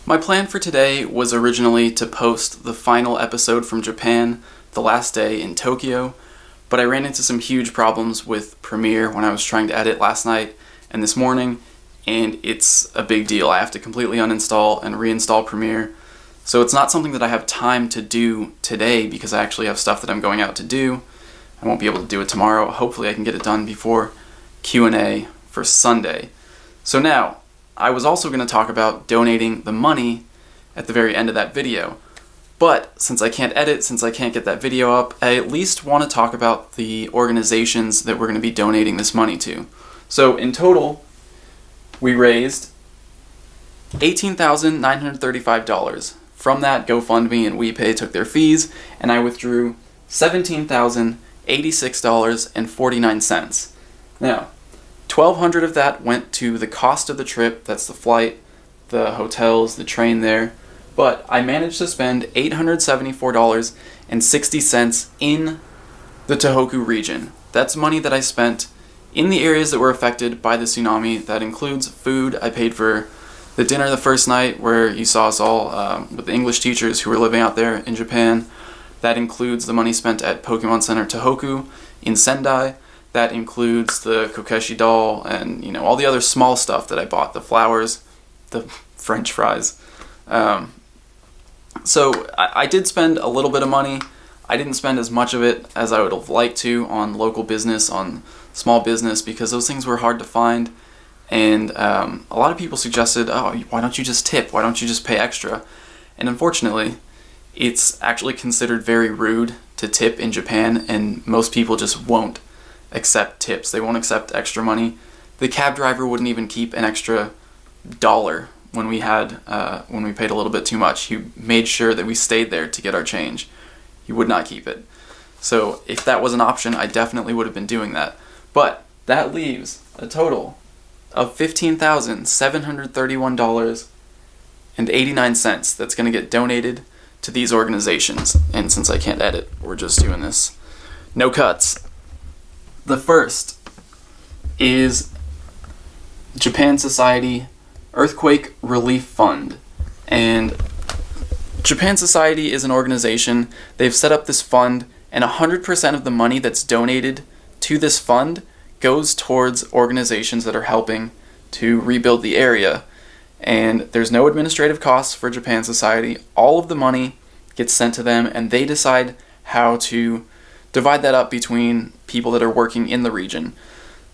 My plan for today was originally to post the final episode from Japan the last day in Tokyo, but I ran into some huge problems with Premiere when I was trying to edit last night and this morning, and it's a big deal. I have to completely uninstall and reinstall Premiere, so it's not something that I have time to do today because I actually have stuff that I'm going out to do. I won't be able to do it tomorrow. Hopefully I can get it done before Q&A for Sunday. So now, I was also going to talk about donating the money at the very end of that video. But since I can't edit, since I can't get that video up, I at least want to talk about the organizations that we're going to be donating this money to. So in total, we raised $18,935. From that, GoFundMe and WePay took their fees, and I withdrew $17,086.49. Now, $1,200 of that went to the cost of the trip, that's the flight, the hotels, the train there, but I managed to spend $874.60 in the Tohoku region. That's money that I spent in the areas that were affected by the tsunami. That includes food. I paid for the dinner the first night where you saw us all with the English teachers who were living out there in Japan. That includes the money spent at Pokemon Center Tohoku in Sendai. That includes the Kokeshi doll and, all the other small stuff that I bought, the flowers, the French fries. So I did spend a little bit of money. I didn't spend as much of it as I would have liked to on local business, on small business, because those things were hard to find. And a lot of people suggested, why don't you just tip? Why don't you just pay extra? And unfortunately, it's actually considered very rude to tip in Japan, and most people just won't accept tips. They won't accept extra money. The cab driver wouldn't even keep an extra $1 when we paid a little bit too much. He made sure that we stayed there to get our change. He would not keep it. So if that was an option, I definitely would have been doing that. But that leaves a total of $15,731.89 that's going to get donated to these organizations. And since I can't edit, we're just doing this. No cuts. The first is Japan Society Earthquake Relief Fund. And Japan Society is an organization. They've set up this fund, and 100% of the money that's donated to this fund goes towards organizations that are helping to rebuild the area. And there's no administrative costs for Japan Society. All of the money gets sent to them, and they decide how to divide that up between people that are working in the region.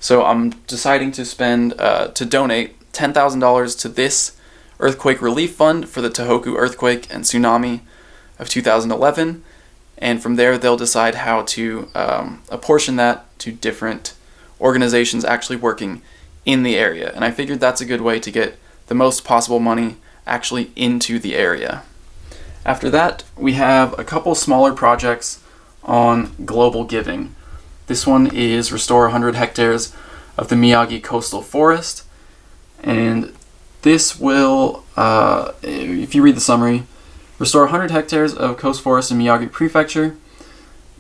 So I'm deciding to donate $10,000 to this earthquake relief fund for the Tohoku earthquake and tsunami of 2011, and from there they'll decide how to apportion that to different organizations actually working in the area. And I figured that's a good way to get the most possible money actually into the area. After that, we have a couple smaller projects on global giving. This one is restore 100 hectares of the Miyagi coastal forest, and this will, if you read the summary, restore 100 hectares of coast forest in Miyagi Prefecture.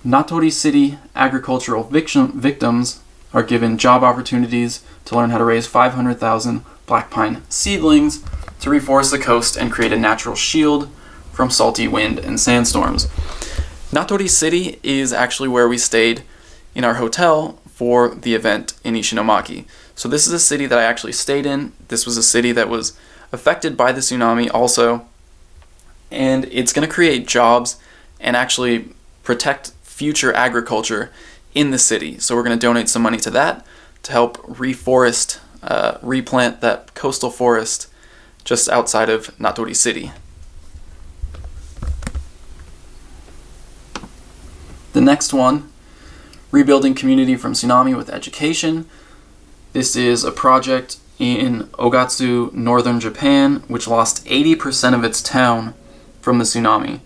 Natori City agricultural victims are given job opportunities to learn how to raise 500,000 black pine seedlings to reforest the coast and create a natural shield from salty wind and sandstorms. Natori City is actually where we stayed in our hotel for the event in Ishinomaki. So this is a city that I actually stayed in. This was a city that was affected by the tsunami also. And it's going to create jobs and actually protect future agriculture in the city. So we're going to donate some money to that to help replant that coastal forest just outside of Natori City. The next one, rebuilding community from tsunami with education. This is a project in Ogatsu, northern Japan, which lost 80% of its town from the tsunami.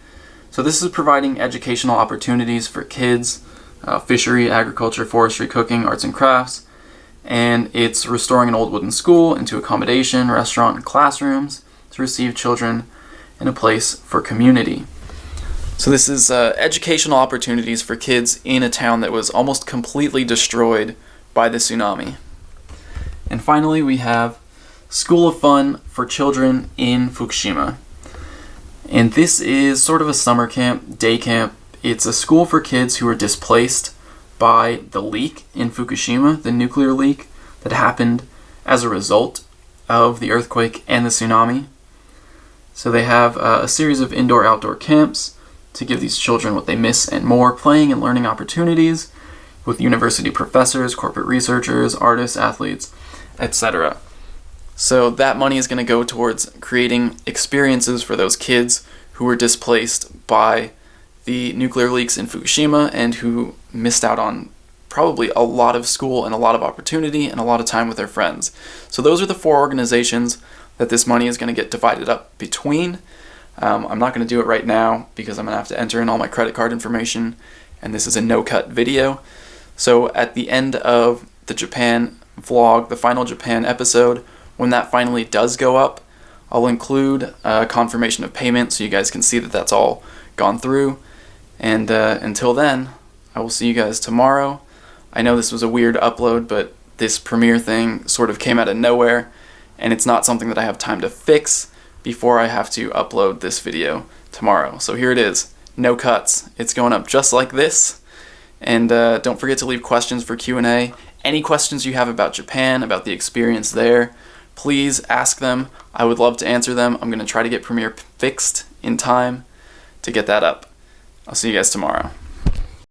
So this is providing educational opportunities for kids, fishery, agriculture, forestry, cooking, arts and crafts, and it's restoring an old wooden school into accommodation, restaurant, and classrooms to receive children in a place for community. So this is educational opportunities for kids in a town that was almost completely destroyed by the tsunami. And finally, we have School of Fun for Children in Fukushima. And this is sort of a summer camp, day camp. It's a school for kids who are displaced by the leak in Fukushima, the nuclear leak that happened as a result of the earthquake and the tsunami. So they have a series of indoor-outdoor camps to give these children what they miss and more, playing and learning opportunities with university professors, corporate researchers, artists, athletes, etc. So that money is going to go towards creating experiences for those kids who were displaced by the nuclear leaks in Fukushima and who missed out on probably a lot of school and a lot of opportunity and a lot of time with their friends. So those are the 4 organizations that this money is going to get divided up between. I'm not going to do it right now because I'm going to have to enter in all my credit card information, and this is a no-cut video. So at the end of the Japan vlog, the final Japan episode, when that finally does go up, I'll include a confirmation of payment so you guys can see that that's all gone through. And until then, I will see you guys tomorrow. I know this was a weird upload, but this premiere thing sort of came out of nowhere, and it's not something that I have time to fix before I have to upload this video tomorrow. So here it is, no cuts. It's going up just like this. And don't forget to leave questions for Q&A. Any questions you have about Japan, about the experience there, please ask them. I would love to answer them. I'm going to try to get Premiere fixed in time to get that up. I'll see you guys tomorrow.